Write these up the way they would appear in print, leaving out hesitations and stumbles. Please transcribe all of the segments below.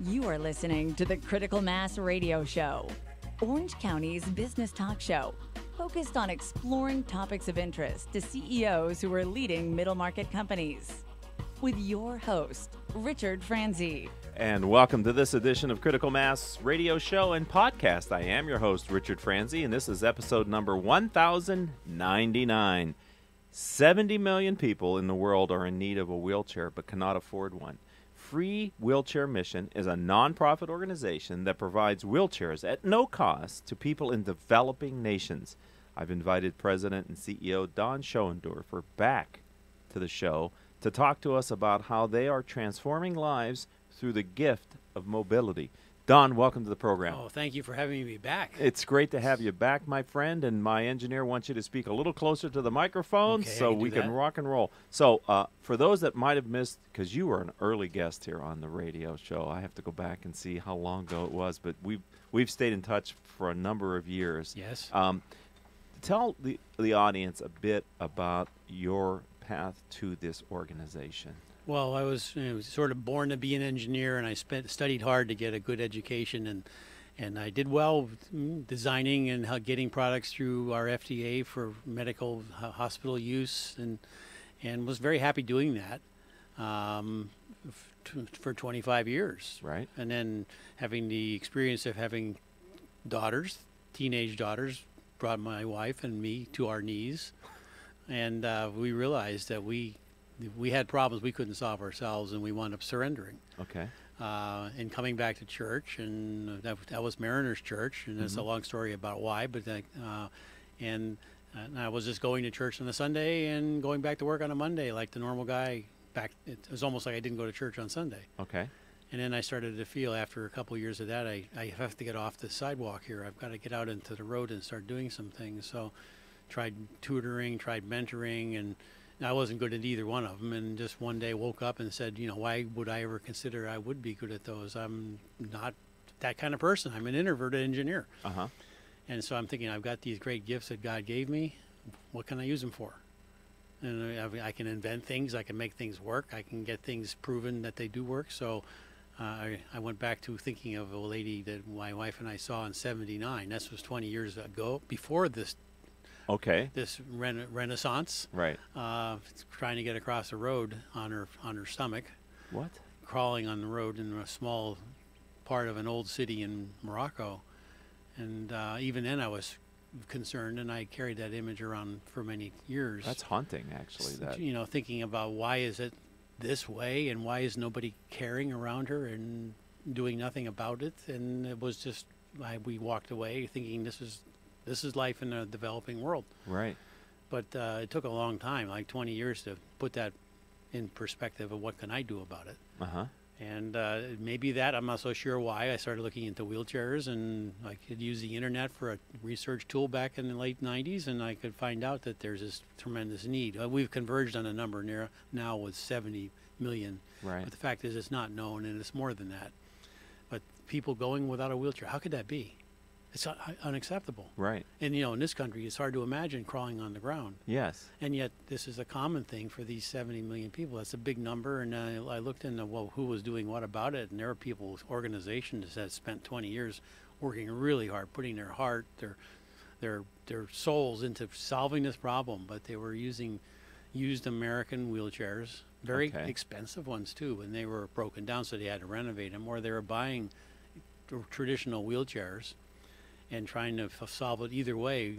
You are listening to the Critical Mass Radio Show, Orange County's business talk show, focused on exploring topics of interest to CEOs who are leading middle market companies. With your host, Richard Franzi. And welcome to this edition of Critical Mass Radio Show and Podcast. I am your host, Richard Franzi, and this is episode number 1099. 70 million people in the world are in need of a wheelchair but cannot afford one. Free Wheelchair Mission is a nonprofit organization that provides wheelchairs at no cost to people in developing nations. I've invited President and CEO Don Schoendorfer back to the show to talk to us about how they are transforming lives through the gift of mobility. Don, welcome to the program. Oh, thank you for having me back. It's great to have you back, my friend, and my engineer wants you to speak a little closer to the microphone so we can rock and roll. So for those that might have missed, because you were an early guest here on the radio show, I have to go back and see how long ago it was, but we've stayed in touch for a number of years. Yes. Tell the audience a bit about your path to this organization. Well, I was sort of born to be an engineer, and I studied hard to get a good education, and I did well designing and getting products through our FDA for medical hospital use, and was very happy doing that for 25 years. Right. And then having the experience of having daughters, teenage daughters, brought my wife and me to our knees, and we realized that we had problems we couldn't solve ourselves, and we wound up surrendering. Okay. And coming back to church, and that was Mariners Church, and that's a long story about why. But and I was just going to church on a Sunday and going back to work on a Monday, like the normal guy. It was almost like I didn't go to church on Sunday. Okay. And then I started to feel, after a couple of years of that, I have to get off the sidewalk here. I've got to get out into the road and start doing some things. So, tried tutoring, tried mentoring, and I wasn't good at either one of them, and just one day woke up and said, why would I ever consider I would be good at those? I'm not that kind of person. I'm an introverted engineer. Uh-huh. And so I'm thinking, I've got these great gifts that God gave me. What can I use them for? And I can invent things. I can make things work. I can get things proven that they do work. So I went back to thinking of a lady that my wife and I saw in '79. This was 20 years ago, before this. Okay. This renaissance. Right. Trying to get across the road on her stomach. What? Crawling on the road in a small part of an old city in Morocco, and even then I was concerned, and I carried that image around for many years. That's haunting, actually. That thinking about why is it this way, and why is nobody caring around her and doing nothing about it? And it was just we walked away thinking this is life in a developing world. Right. But it took a long time, like 20 years, to put that in perspective of what can I do about it. Uh-huh. And maybe that, I'm not so sure why, I started looking into wheelchairs, and I could use the internet for a research tool back in the late 90s, and I could find out that there's this tremendous need. We've converged on a number now with 70 million. Right. But the fact is it's not known, and it's more than that. But people going without a wheelchair, how could that be? It's unacceptable. Right. And, in this country, it's hard to imagine crawling on the ground. Yes. And yet this is a common thing for these 70 million people. That's a big number. And I looked into, who was doing what about it. And there are people, organizations that spent 20 years working really hard, putting their heart, their souls into solving this problem. But they were using used American wheelchairs, very expensive ones, too. And they were broken down, so they had to renovate them. Or they were buying traditional wheelchairs and trying to solve it either way,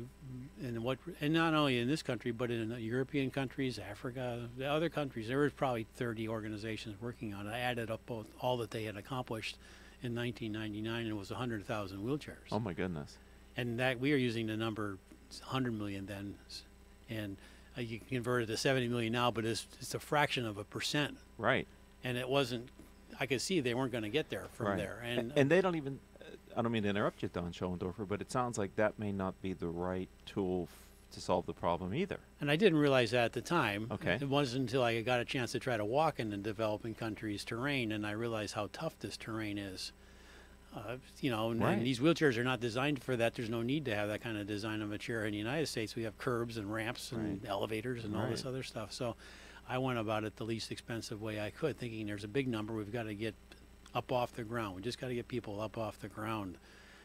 and not only in this country, but in European countries, Africa, the other countries. There was probably 30 organizations working on it. I added up all that they had accomplished in 1999, and it was 100,000 wheelchairs. Oh my goodness! And that we are using the number 100 million then, and you can convert it to 70 million now, but it's a fraction of a percent. Right. And it wasn't. I could see they weren't going to get there from there, and they don't even. I don't mean to interrupt you, Don Schoendorfer, but it sounds like that may not be the right tool to solve the problem either. And I didn't realize that at the time. Okay. It wasn't until I got a chance to try to walk in the developing countries' terrain, and I realized how tough this terrain is. And these wheelchairs are not designed for that. There's no need to have that kind of design of a chair in the United States. We have curbs and ramps and elevators and all this other stuff. So I went about it the least expensive way I could, thinking there's a big number. We've got to get up off the ground. We just got to get people up off the ground.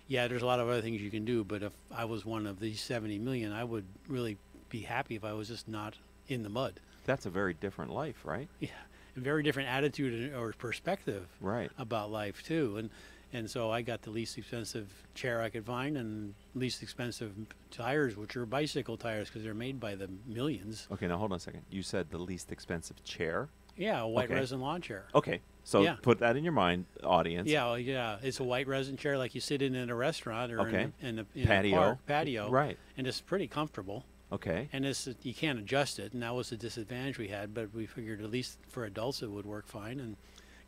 Yeah, there's a lot of other things you can do, but if I was one of these 70 million, I would really be happy if I was just not in the mud. That's a very different life, right? Yeah, a very different attitude or perspective Right. about life too. And so I got the least expensive chair I could find and least expensive tires, which are bicycle tires because they're made by the millions. Okay, now hold on a second. You said the least expensive chair? Yeah, a white Okay. resin lawn chair. Okay, so Yeah. put that in your mind, audience. Yeah, well, yeah, it's a white resin chair like you sit in a restaurant or Okay. in a Patio. park, patio. Right. And it's pretty comfortable. Okay. And you can't adjust it, and that was the disadvantage we had. But we figured at least for adults it would work fine, and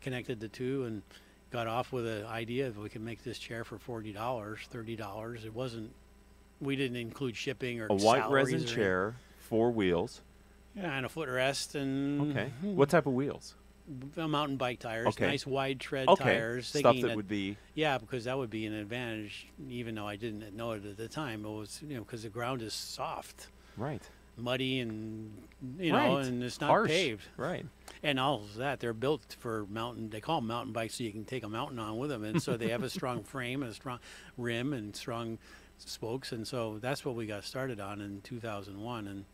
connected the two, and got off with an idea that we could make this chair for $40, $30. It wasn't. We didn't include shipping or A white salaries resin or chair, 4 wheels. yeah, and a footrest and Okay. What type of wheels? mountain bike tires, Okay. nice wide tread Okay. tires. Stuff thinking that would be. Yeah, because that would be an advantage, even though I didn't know it at the time. It was, because the ground is soft, Right. muddy, and Right. and it's not Harsh. paved. Right. And all of that, they're built for mountain. They call them mountain bikes, so you can take a mountain on with them. And so they have a strong frame and a strong rim and strong spokes. And so that's what we got started on in 2001. And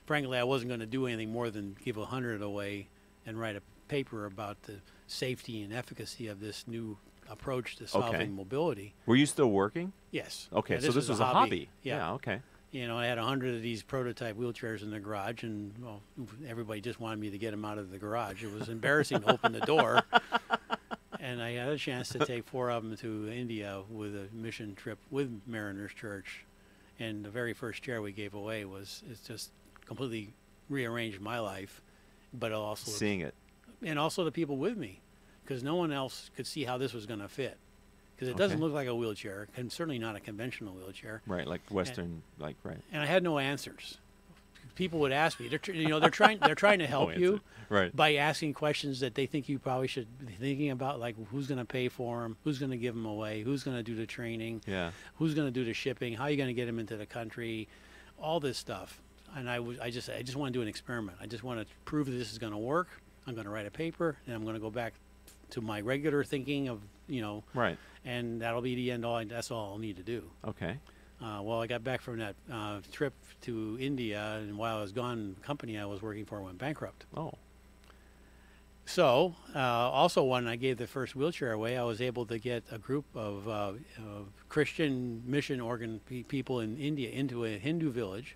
frankly, I wasn't going to do anything more than give 100 away and write a paper about the safety and efficacy of this new approach to solving mobility. Were you still working? Yes. Okay, Yeah, so this was a hobby. Yeah. Okay. I had 100 of these prototype wheelchairs in the garage, and everybody just wanted me to get them out of the garage. It was embarrassing to open the door. And I had a chance to take 4 of them to India with a mission trip with Mariners Church. And the very first chair we gave away it's just completely rearranged my life, but also Seeing it. and also the people with me, because no one else could see how this was going to fit. Because it doesn't Okay. look like a wheelchair, and certainly not a conventional wheelchair. Right, like Western, right. And I had no answers. People would ask me. They're trying to help No you answer. Right. by asking questions that they think you probably should be thinking about, like who's going to pay for them, who's going to give them away, who's going to do the training, Yeah. who's going to do the shipping, how are you going to get them into the country, all this stuff. And I just want to do an experiment. I just want to prove that this is going to work. I'm going to write a paper, and I'm going to go back to my regular thinking of Right. and that'll be the end all. That's all I'll need to do. Okay. Well, I got back from that trip to India, and while I was gone, the company I was working for went bankrupt. Oh. So, also when I gave the first wheelchair away, I was able to get a group of Christian mission people in India into a Hindu village,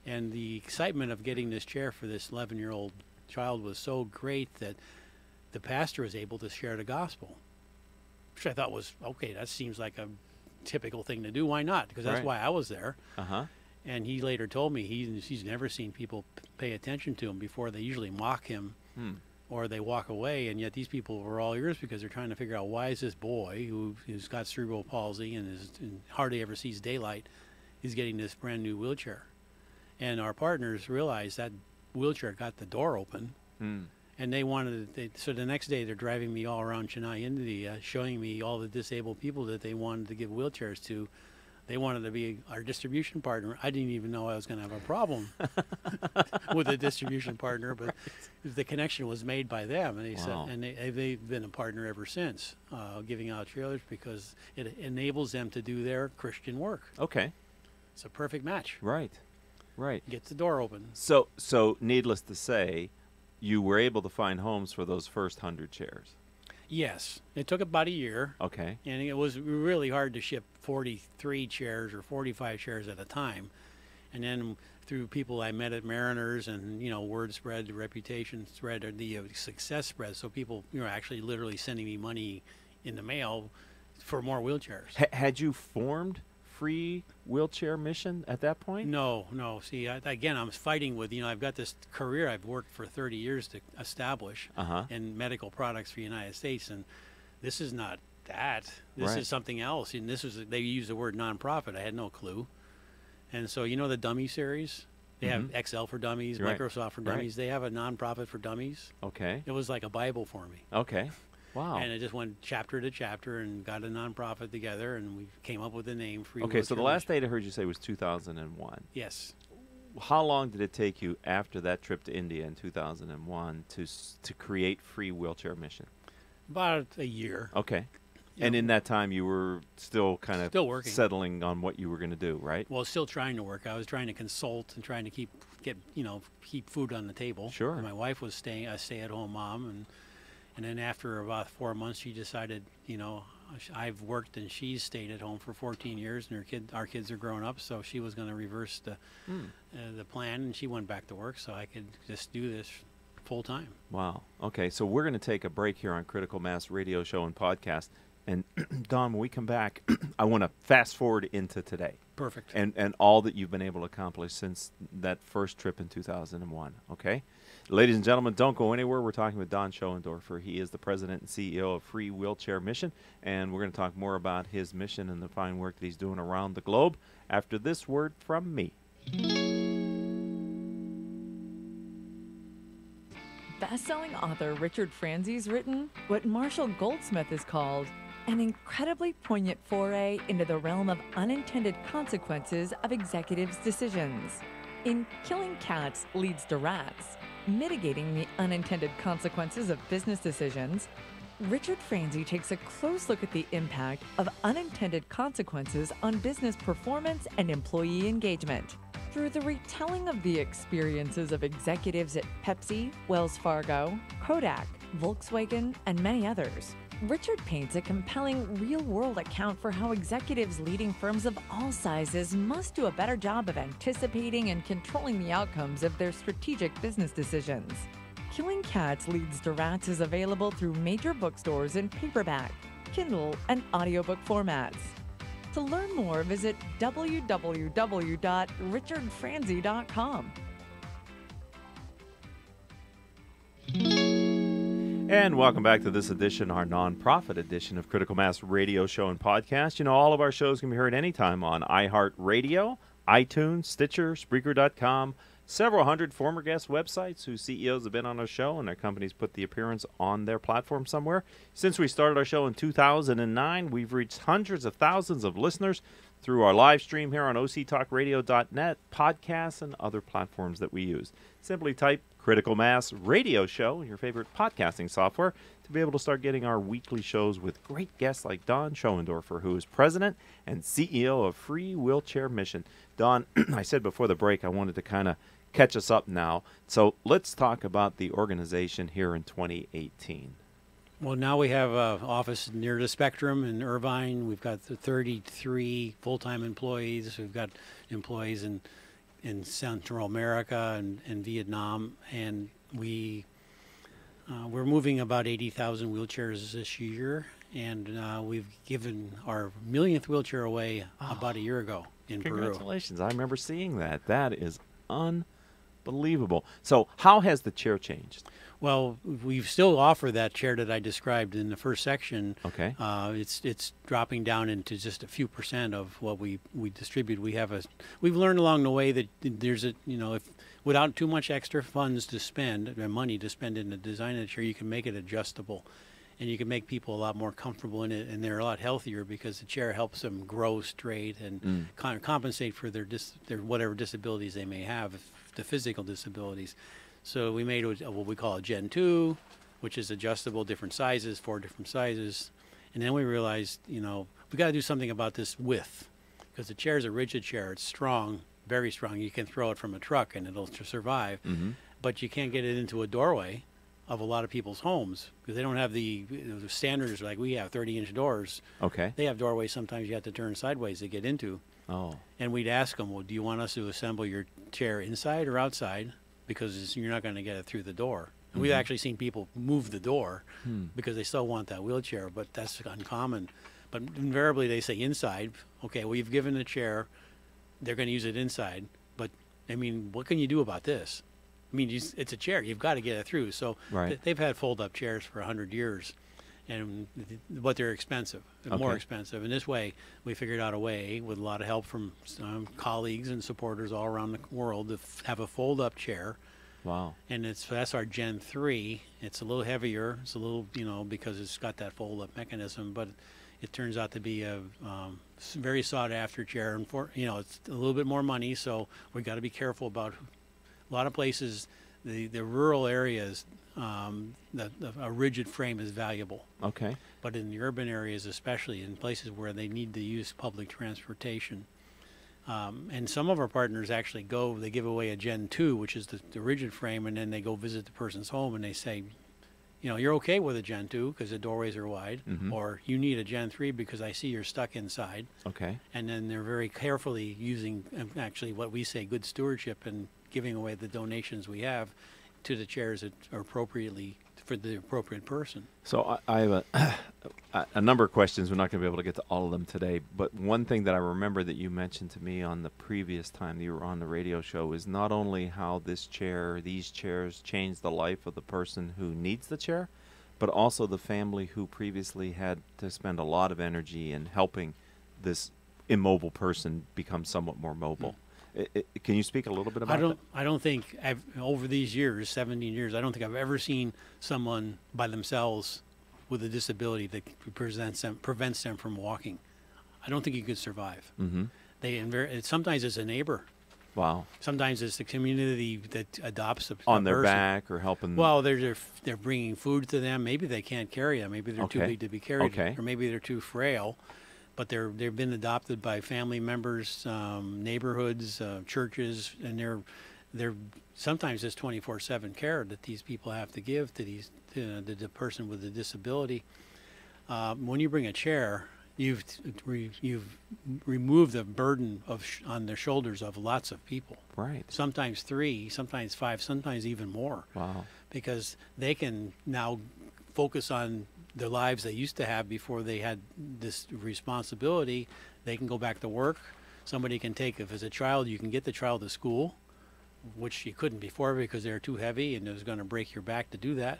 and the excitement of getting this chair for this 11-year-old child was so great that the pastor was able to share the gospel, which I thought was, okay, that seems like a typical thing to do. Why not? Because that's Right. why I was there. Uh-huh. And he later told me he's never seen people pay attention to him before. They usually mock him or they walk away, and yet these people were all ears because they're trying to figure out why is this boy who's got cerebral palsy and hardly ever sees daylight is getting this brand new wheelchair. And our partners realized that wheelchair got the door open. And they wanted so the next day they're driving me all around Chennai, India, showing me all the disabled people that they wanted to give wheelchairs to. They wanted to be our distribution partner. I didn't even know I was going to have a problem with a distribution partner, but the connection was made by them, and they Wow. said, and they've been a partner ever since, giving out trailers because it enables them to do their Christian work. Okay. It's a perfect match. Right. Right. Gets the door open. So needless to say, you were able to find homes for those first 100 chairs. Yes, it took about a year. Okay. And it was really hard to ship 43 chairs or 45 chairs at a time. And then through people I met at Mariners and, word spread, the reputation spread, or the success spread. So people, actually literally sending me money in the mail for more wheelchairs. Had you formed Free Wheelchair Mission at that point? No. See, again, I'm fighting with, I've got this career I've worked for 30 years to establish in medical products for the United States. And this is not that. This Right. is something else. And they use the word nonprofit. I had no clue. And so, the Dummy series, they have Excel for Dummies, Right. Microsoft for Right. Dummies. They have a nonprofit for dummies. Okay. It was like a Bible for me. Okay. Wow. And it just went chapter to chapter and got a nonprofit together, and we came up with the name Free Okay, so the Wheelchair last Mission. date I heard you say was 2001. Yes. How long did it take you after that trip to India in 2001 to create Free Wheelchair Mission? About a year. Okay. You And know, in that time, you were still kind of Still working. settling on what you were going to do, right? well, still trying to work. I was trying to consult and trying to keep food on the table. Sure. And my wife was a stay-at-home mom, and then after about 4 months, she decided, I've worked and she's stayed at home for 14 years, and our kids are grown up, so she was going to reverse the plan, and she went back to work, so I could just do this full time. Wow. Okay, so we're going to take a break here on Critical Mass Radio Show and Podcast. And Don, when we come back, I want to fast forward into today. Perfect. And all that you've been able to accomplish since that first trip in 2001, okay? Ladies and gentlemen, don't go anywhere. We're talking with Don Schoendorfer. He is the president and CEO of Free Wheelchair Mission, and we're going to talk more about his mission and the fine work that he's doing around the globe after this word from me. Best-selling author Richard Franzi's written what Marshall Goldsmith has called an incredibly poignant foray into the realm of unintended consequences of executives' decisions. In Killing Cats Leads to Rats, Mitigating the Unintended Consequences of Business Decisions, Richard Franzi takes a close look at the impact of unintended consequences on business performance and employee engagement. Through the retelling of the experiences of executives at Pepsi, Wells Fargo, Kodak, Volkswagen, and many others, Richard paints a compelling real-world account for how executives leading firms of all sizes must do a better job of anticipating and controlling the outcomes of their strategic business decisions. Killing Cats Leads to Rats is available through major bookstores in paperback, Kindle, and audiobook formats. To learn more, visit www.richardfranzi.com. And welcome back to this edition, our nonprofit edition of Critical Mass Radio Show and Podcast. You know, all of our shows can be heard anytime on iHeartRadio, iTunes, Stitcher, Spreaker.com, several hundred former guest websites whose CEOs have been on our show and their companies put the appearance on their platform somewhere. Since we started our show in 2009, we've reached hundreds of thousands of listeners through our live stream here on octalkradio.net, podcasts, and other platforms that we use. Simply type Critical Mass Radio Show in your favorite podcasting software to be able to start getting our weekly shows with great guests like Don Schoendorfer, who is president and CEO of Free Wheelchair Mission. Don, I said before the break I wanted to kind of catch us up now. So let's talk about the organization here in 2018. Well, now we have an office near the Spectrum in Irvine. We've got 33 full-time employees. We've got employees in Central America and Vietnam, and we're moving about 80,000 wheelchairs this year, and we've given our millionth wheelchair away about a year ago in Peru. Congratulations. I remember seeing that. That is unbelievable. So how has the chair changed? Well, we still offer that chair that I described in the first section. Okay. It's dropping down into just a few percent of what we distribute. We've learned along the way that there's if without too much extra funds to spend, money to spend in the design of the chair, you can make it adjustable, and you can make people a lot more comfortable in it, and they're a lot healthier because the chair helps them grow straight and compensate for their whatever disabilities they may have, the physical disabilities. So we made what we call a Gen 2, which is adjustable, different sizes, 4 different sizes. And then we realized, we got to do something about this width, because the chair is a rigid chair. It's strong, very strong. You can throw it from a truck and it'll survive. Mm-hmm. But you can't get it into a doorway of a lot of people's homes because they don't have the standards like we have, 30-inch doors. Okay. They have doorways sometimes you have to turn sideways to get into. Oh. And we'd ask them, well, do you want us to assemble your chair inside or outside? Because you're not going to get it through the door. And we've actually seen people move the door because they still want that wheelchair, but that's uncommon. But invariably they say inside. Okay, well, you've given the chair. They're going to use it inside. But, what can you do about this? It's a chair. You've got to get it through. So they've had fold-up chairs for 100 years, but they're expensive, more expensive. And this way, we figured out a way, with a lot of help from colleagues and supporters all around the world, to have a fold-up chair. Wow. And that's our Gen 3. It's a little heavier. It's a little, because it's got that fold-up mechanism, but it turns out to be a very sought-after chair. And it's a little bit more money, so we got to be careful about a lot of places. the rural areas, a rigid frame is valuable. Okay. But in the urban areas, especially in places where they need to use public transportation, and some of our partners actually they give away a Gen 2, which is the rigid frame, and then they go visit the person's home and they say, you're okay with a Gen 2 because the doorways are wide, or you need a Gen 3 because I see you're stuck inside. Okay. And then they're very carefully using actually what we say good stewardship and giving away the donations we have to the chairs that are appropriately for the appropriate person. So I have a number of questions. We're not going to be able to get to all of them today, but one thing that I remember that you mentioned to me on the previous time that you were on the radio show is not only how these chairs change the life of the person who needs the chair, but also the family who previously had to spend a lot of energy in helping this immobile person become somewhat more mobile. Can you speak a little bit about that? I don't think over these years, 17 years, I don't think I've ever seen someone by themselves with a disability that prevents them from walking. I don't think you could survive. Sometimes it's a neighbor. Wow. Sometimes it's the community that adopts a on their person. back or helping. Well, they're bringing food to them. Maybe they can't carry them. Maybe they're too big to be carried, or maybe they're too frail. But they've been adopted by family members, neighborhoods, churches, and they're sometimes it's 24/7 care that these people have to give to the person with a disability. When you bring a chair, you've removed the burden on the shoulders of lots of people. Right. Sometimes 3, sometimes 5, sometimes even more. Wow. Because they can now focus on the lives they used to have before they had this responsibility. They can go back to work. Somebody can if as a child, you can get the child to school, which you couldn't before because they're too heavy and it was going to break your back to do that.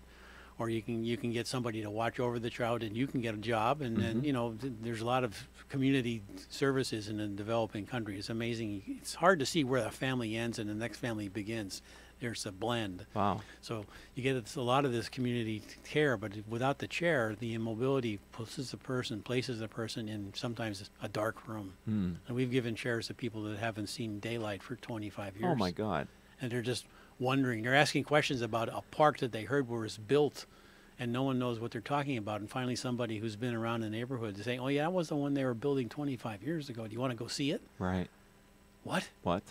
Or you can get somebody to watch over the child and you can get a job. And then, there's a lot of community services in a developing country. It's amazing. It's hard to see where a family ends and the next family begins. There's a blend. Wow. So you get a lot of this community care, but without the chair, the immobility places the person in sometimes a dark room. And we've given chairs to people that haven't seen daylight for 25 years. Oh, my God. And they're just wondering. They're asking questions about a park that they heard was built, and no one knows what they're talking about. And finally, somebody who's been around the neighborhood is saying, oh, yeah, that was the one they were building 25 years ago. Do you want to go see it? Right. What?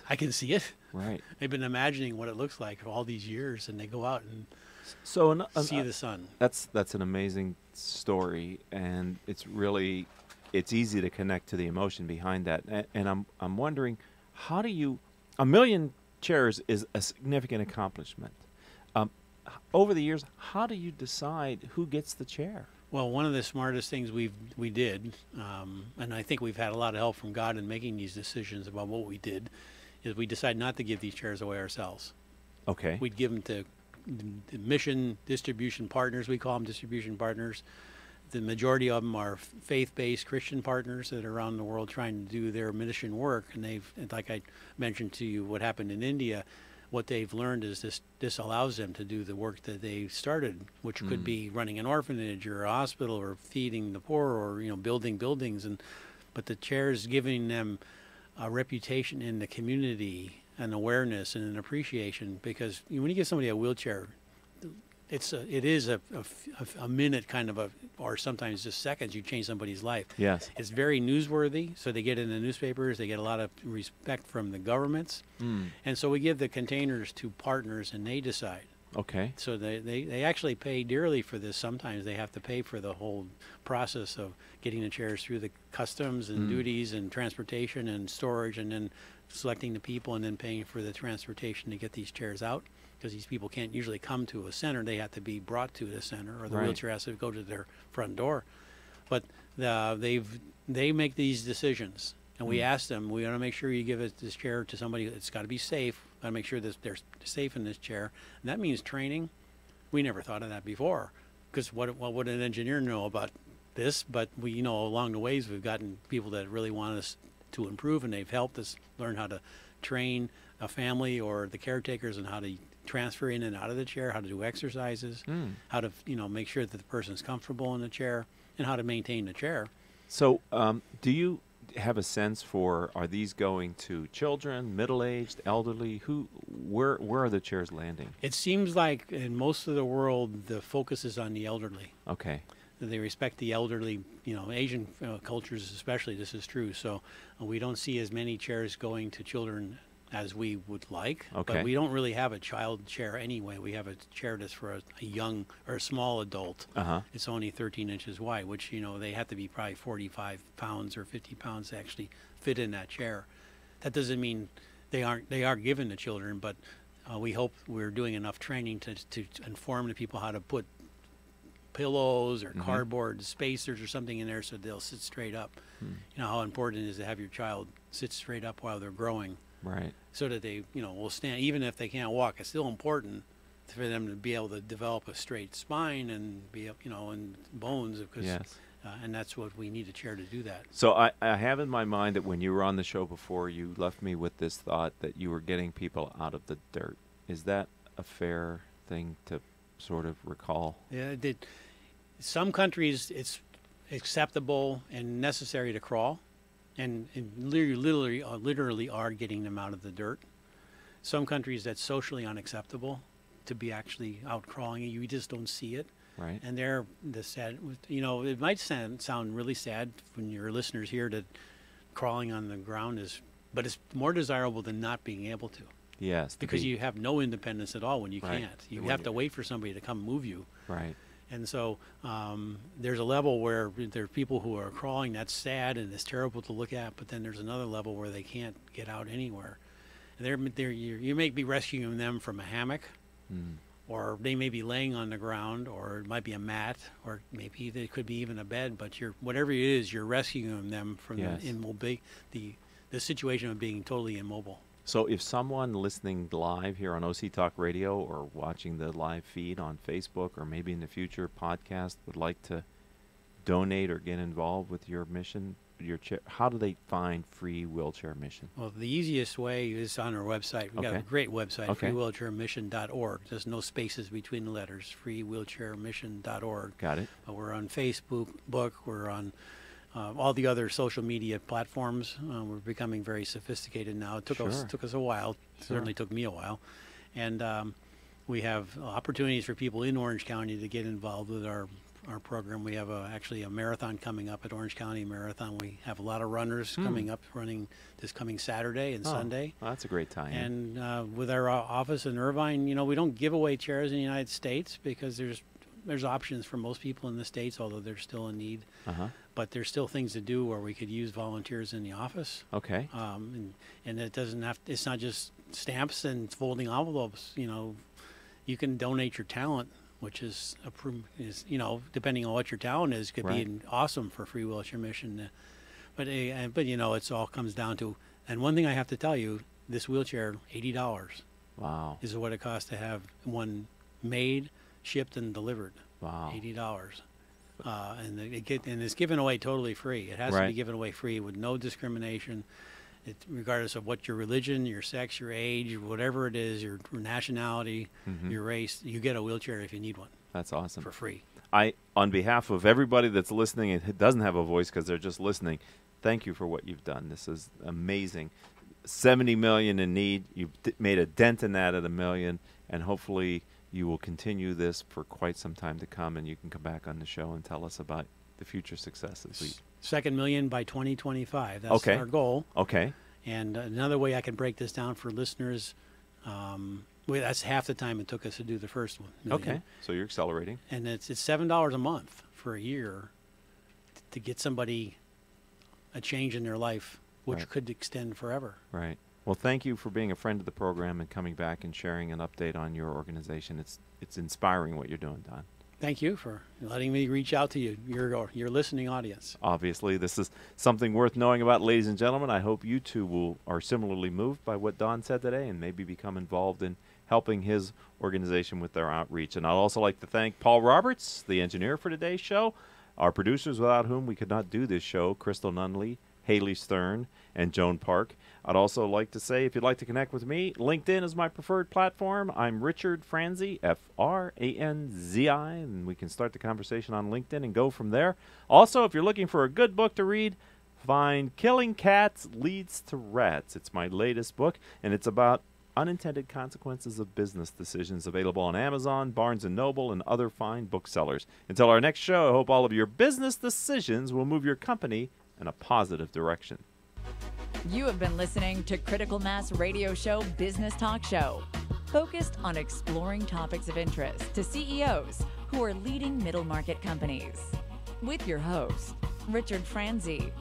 I can see it. Right. They've been imagining what it looks like for all these years, and they go out and see the sun. That's an amazing story, and it's easy to connect to the emotion behind that. And I'm wondering, how do you? 1 million chairs is a significant accomplishment. Over the years, how do you decide who gets the chair? Well, one of the smartest things we did, and I think we've had a lot of help from God in making these decisions about what we did, is we decided not to give these chairs away ourselves. Okay. We'd give them to the mission distribution partners. We call them distribution partners. The majority of them are faith-based Christian partners that are around the world trying to do their mission work. And like I mentioned to you, what happened in India, what they've learned is this allows them to do the work that they started, which could be running an orphanage or a hospital or feeding the poor or building buildings. But the chair is giving them a reputation in the community, an awareness and an appreciation, because when you give somebody a wheelchair, it is a minute kind of or sometimes just seconds, you change somebody's life. Yes. It's very newsworthy, so they get in the newspapers, they get a lot of respect from the governments. And so we give the containers to partners and they decide. Okay. So they actually pay dearly for this. Sometimes they have to pay for the whole process of getting the chairs through the customs and duties and transportation and storage, and then selecting the people and then paying for the transportation to get these chairs out. Because these people can't usually come to a center. They have to be brought to the center, or the wheelchair has to go to their front door. But they make these decisions. And we ask them, we want to make sure you give this chair to somebody that's got to be safe. Got to make sure that they're safe in this chair. And that means training. We never thought of that before. Because what would an engineer know about this? But we, along the ways, we've gotten people that really want us to improve, and they've helped us learn how to train a family or the caretakers and how to transfer in and out of the chair, how to do exercises, how to make sure that the person's comfortable in the chair, and how to maintain the chair. So do you have a sense for, are these going to children, middle-aged, elderly? Where are the chairs landing? It seems like in most of the world, the focus is on the elderly. Okay. They respect the elderly, Asian cultures especially, this is true. So we don't see as many chairs going to children as we would like. Okay. But we don't really have a child chair anyway. We have a chair that's for a young or a small adult. Uh-huh. It's only 13 inches wide, which, they have to be probably 45 pounds or 50 pounds to actually fit in that chair. That doesn't mean they are given to children, but we hope we're doing enough training to inform the people how to put pillows or cardboard spacers or something in there so they'll sit straight up. You know how important it is to have your child sit straight up while they're growing. Right. So that they, will stand, even if they can't walk. It's still important for them to be able to develop a straight spine and be, and bones. Because, yes. And that's what we need a chair to do that. So I have in my mind that when you were on the show before, you left me with this thought that you were getting people out of the dirt. Is that a fair thing to sort of recall? Yeah, some countries it's acceptable and necessary to crawl, and literally are getting them out of the dirt. Some countries that's socially unacceptable to be actually out crawling. You just don't see it. Right. And they're the sad. It might sound really sad when your listeners hear that crawling on the ground but it's more desirable than not being able to. Yes. Because you have no independence at all when you Right. can't. You have to wait for somebody to come move you. Right. And so there's a level where there are people who are crawling. That's sad and it's terrible to look at. But then there's another level where they can't get out anywhere. And you may be rescuing them from a hammock, or they may be laying on the ground, or it might be a mat, or maybe it could be even a bed. But whatever it is, you're rescuing them from the situation of being totally immobile. So if someone listening live here on OC Talk Radio or watching the live feed on Facebook or maybe in the future podcast would like to donate or get involved with your mission, how do they find Free Wheelchair Mission? Well, the easiest way is on our website. We've got a great website, freewheelchairmission.org. There's no spaces between the letters, freewheelchairmission.org. Got it. We're on Facebook, we're on all the other social media platforms. We're becoming very sophisticated now. It took us a while. Certainly took me a while. And we have opportunities for people in Orange County to get involved with our program. We have actually a marathon coming up at Orange County Marathon. We have a lot of runners coming up, running this coming Saturday and Sunday. Well, that's a great time. And with our office in Irvine, we don't give away chairs in the United States because there's options for most people in the States, although they're still in need. But there's still things to do where we could use volunteers in the office. Okay. And it doesn't it's not just stamps and folding envelopes. You can donate your talent, which is depending on what your talent is, could be awesome for Free Wheelchair Mission. But it all comes down to, and one thing I have to tell you, this wheelchair, $80. Wow. Is what it costs to have one made, shipped, and delivered. Wow. $80. And it's given away totally free. It has to be given away free with no discrimination. Regardless of what your religion, your sex, your age, whatever it is, your nationality, your race, you get a wheelchair if you need one. That's awesome. For free. On behalf of everybody that's listening and doesn't have a voice because they're just listening, thank you for what you've done. This is amazing. 70 million in need. You've made a dent in that at $1 million, and hopefully you will continue this for quite some time to come, and you can come back on the show and tell us about the future successes. Second million by 2025. That's our goal. Okay. And another way I can break this down for listeners, that's half the time it took us to do the first one. Okay. So you're accelerating. And it's $7 a month for a year to get somebody a change in their life, which could extend forever. Right. Well, thank you for being a friend of the program and coming back and sharing an update on your organization. It's inspiring what you're doing, Don. Thank you for letting me reach out to you, your listening audience. Obviously, this is something worth knowing about, ladies and gentlemen. I hope you too are similarly moved by what Don said today and maybe become involved in helping his organization with their outreach. And I'd also like to thank Paul Roberts, the engineer for today's show, our producers without whom we could not do this show, Crystal Nunley, Haley Stern, and Joan Park. I'd also like to say, if you'd like to connect with me, LinkedIn is my preferred platform. I'm Richard Franzi, Franzi, and we can start the conversation on LinkedIn and go from there. Also, if you're looking for a good book to read, find Killing Cats Leads to Rats. It's my latest book, and it's about unintended consequences of business decisions, available on Amazon, Barnes & Noble, and other fine booksellers. Until our next show, I hope all of your business decisions will move your company in a positive direction. You have been listening to Critical Mass Radio Show Business Talk Show, focused on exploring topics of interest to CEOs who are leading middle market companies. With your host, Richard Franzi.